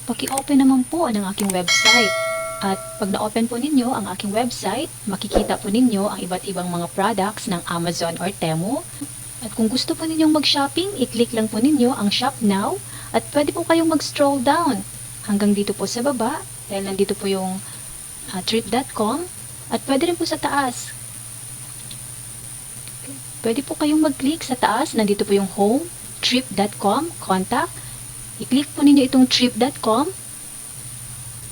paki-open naman po ng aking website. At pag na-open po ninyo ang aking website, makikita po ninyo ang iba't ibang mga products ng Amazon or Temu. At kung gusto po ninyong mag-shopping, i-click lang po ninyo ang Shop Now at pwede po kayong mag-stroll down hanggang dito po sa baba dahil nandito po yung trip.com at pwede rin po sa taas. Pwede po kayong mag-click sa taas, nandito po yung home, trip.com, contact. I-click po ninyo itong trip.com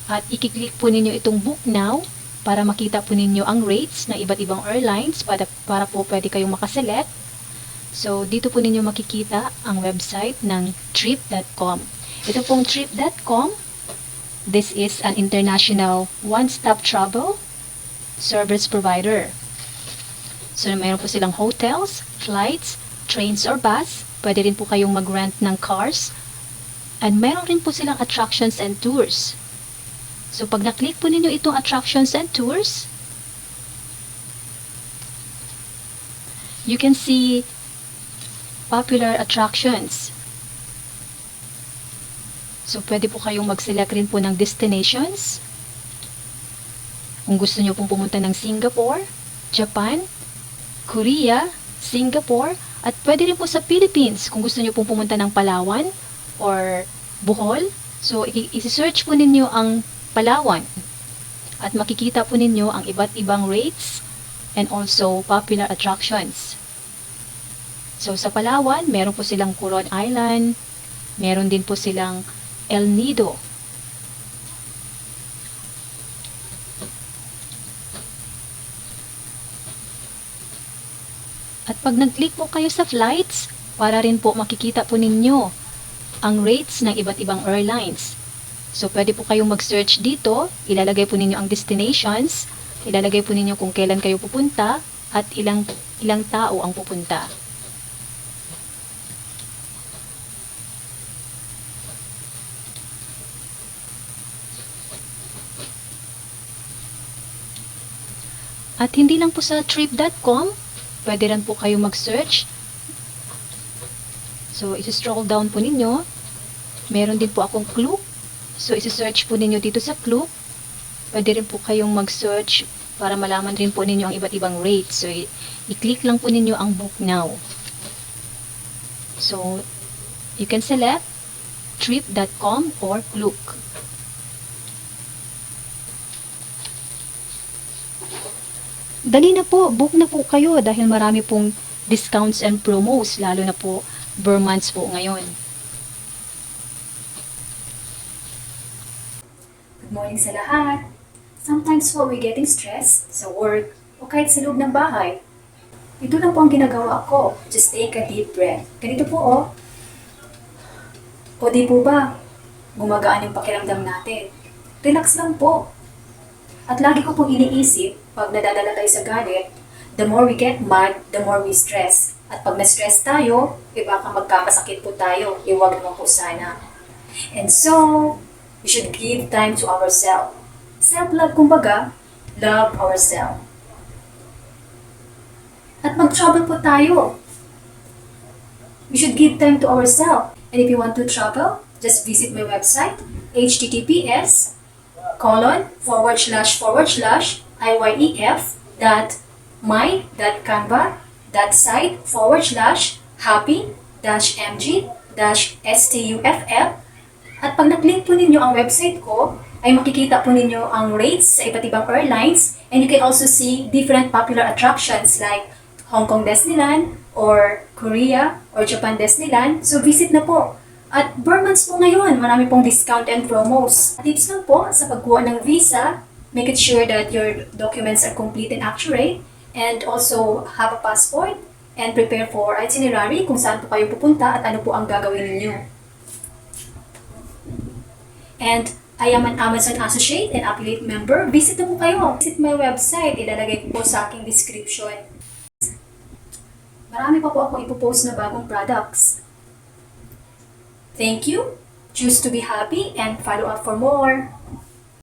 at i-click po ninyo itong book now para makita po ninyo ang rates ng iba't ibang airlines para po pwede kayong makaselect. So, dito po ninyo makikita ang website ng trip.com. Ito pong trip.com, this is an international one-stop travel service provider. So, mayroon po silang hotels, flights, trains or bus. Pwede rin po kayong mag-rent ng cars. And mayroon rin po silang attractions and tours. So, pag na-click po ninyo itong attractions and tours, you can see popular attractions. So, pwede po kayong mag-select rin po ng destinations. Kung gusto nyo pong pumunta ng Singapore, Japan, Korea, Singapore, at pwede rin po sa Philippines kung gusto nyo pong pumunta ng Palawan or Bohol. So, i-search po ninyo ang Palawan at makikita po ninyo ang iba't ibang rates and also popular attractions. So, sa Palawan, meron po silang Coron Island, meron din po silang El Nido. At pag nag-click po kayo sa flights, para rin po makikita po ninyo ang rates ng iba't ibang airlines. So, pwede po kayong mag-search dito, ilalagay po ninyo ang destinations, ilalagay po ninyo kung kailan kayo pupunta, at ilang tao ang pupunta. At hindi lang po sa trip.com, pwede rin po kayo mag-search. So, isi-scroll down po ninyo. Meron din po akong Klook. So, isi-search po ninyo dito sa Klook. Pwede rin po kayong mag-search para malaman rin po ninyo ang iba't ibang rates. So, i-click lang po ninyo ang Book Now. So, you can select trip.com or Klook. Dali na po, book na po kayo dahil marami pong discounts and promos, lalo na po Burr months po ngayon. Good morning sa lahat. Sometimes po we're getting stressed sa work o kahit sa loob ng bahay. Ito lang po ang ginagawa ko. Just take a deep breath. Ganito po oh. O di po ba? Gumagaan yung pakiramdam natin. Relax lang po. At lagi ko pong iniisip, pag nadadala tayo sa galit, the more we get mad, the more we stress. At pag na-stress tayo, baka magkakasakit po tayo. Iwag naman po sana. And so, we should give time to ourselves. Self-love, kumbaga, love ourselves. At mag-travel po tayo. We should give time to ourselves. And if you want to travel, just visit my website, https://iyef.com/happy-mg-stuff. At pag na-click po ninyo ang website ko, ay makikita po ninyo ang rates sa iba't ibang airlines, and you can also see different popular attractions like Hong Kong Disneyland, or Korea, or Japan Disneyland. So visit na po. At Burr months po ngayon, marami pong discount and promos. Tips lang po sa pagkuha ng visa, make it sure that your documents are complete and accurate, and also have a passport, and prepare for itinerary kung saan po kayo pupunta at ano po ang gagawin ninyo. And I am an Amazon Associate and Affiliate Member. Visit na po kayo. Visit my website. Ilalagay ko po sa aking description. Marami pa po ako ipopost na bagong products. Thank you. Choose to be happy and follow up for more.